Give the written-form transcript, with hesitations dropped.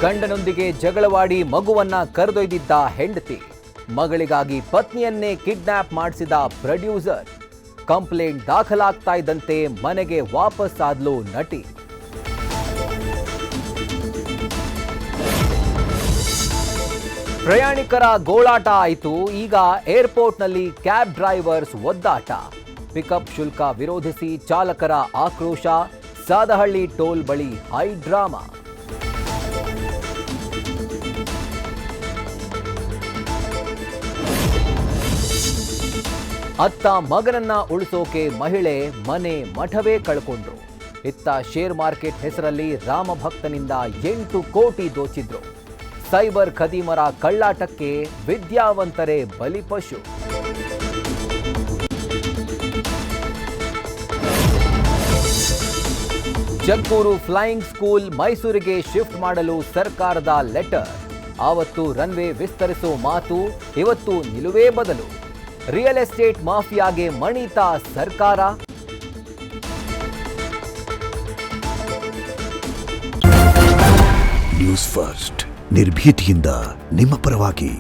ಗಂಡನೊಂದಿಗೆ ಜಗಳವಾಡಿ ಮಗುವನ್ನ ಕರೆದೊಯ್ದಿದ್ದ ಹೆಂಡತಿ, ಮಗಳಿಗಾಗಿ ಪತ್ನಿಯನ್ನೇ ಕಿಡ್ನಾಪ್ ಮಾಡಿಸಿದ ಪ್ರೊಡ್ಯೂಸರ್. ಕಂಪ್ಲೇಂಟ್ ದಾಖಲಾಗ್ತಾ ಇದ್ದಂತೆ ಮನೆಗೆ ವಾಪಸ್ ಆದ್ಲು ನಟಿ. ಪ್ರಯಾಣಿಕರ ಗೋಳಾಟ ಆಯಿತು. ಈಗ ಏರ್ಪೋರ್ಟ್ನಲ್ಲಿ ಕ್ಯಾಬ್ ಡ್ರೈವರ್ಸ್ ಒದ್ದಾಟ. ಪಿಕಪ್ ಶುಲ್ಕ ವಿರೋಧಿಸಿ ಚಾಲಕರ ಆಕ್ರೋಶ. ಸಾದಹಳ್ಳಿ ಟೋಲ್ ಬಳಿ ಹೈ ಡ್ರಾಮಾ. ಅತ್ತ ಮಗನನ್ನ ಉಳಿಸೋಕೆ ಮಹಿಳೆ ಮನೆ ಮಠವೇ ಕಳ್ಕೊಂಡ್ರು. ಇತ್ತ ಶೇರ್ ಮಾರ್ಕೆಟ್ ಹೆಸರಲ್ಲಿ ರಾಮಭಕ್ತನಿಂದ 8 ಕೋಟಿ ದೋಚಿದ್ರು. ಸೈಬರ್ ಖದೀಮರ ಕಳ್ಳಾಟಕ್ಕೆ ವಿದ್ಯಾವಂತರೇ ಬಲಿಪಶು. ಜಕ್ಕೂರು ಫ್ಲೈಯಿಂಗ್ ಸ್ಕೂಲ್ ಮೈಸೂರಿಗೆ ಶಿಫ್ಟ್ ಮಾಡಲು ಸರ್ಕಾರದ ಲೆಟರ್. ಆವತ್ತು ರನ್ವೇ ವಿಸ್ತರಿಸೋ ಮಾತು, ಇವತ್ತು ನಿಲುವೇ ಬದಲು. ರಿಯಲ್ ಎಸ್ಟೇಟ್ ಮಾಫಿಯಾಗೆ ಮಣಿತಾ ಸರ್ಕಾರ. ನ್ಯೂಸ್ ಫಸ್ಟ್, ನಿರ್ಭೀತಿಯಿಂದ ನಿಮ್ಮ ಪರವಾಗಿ.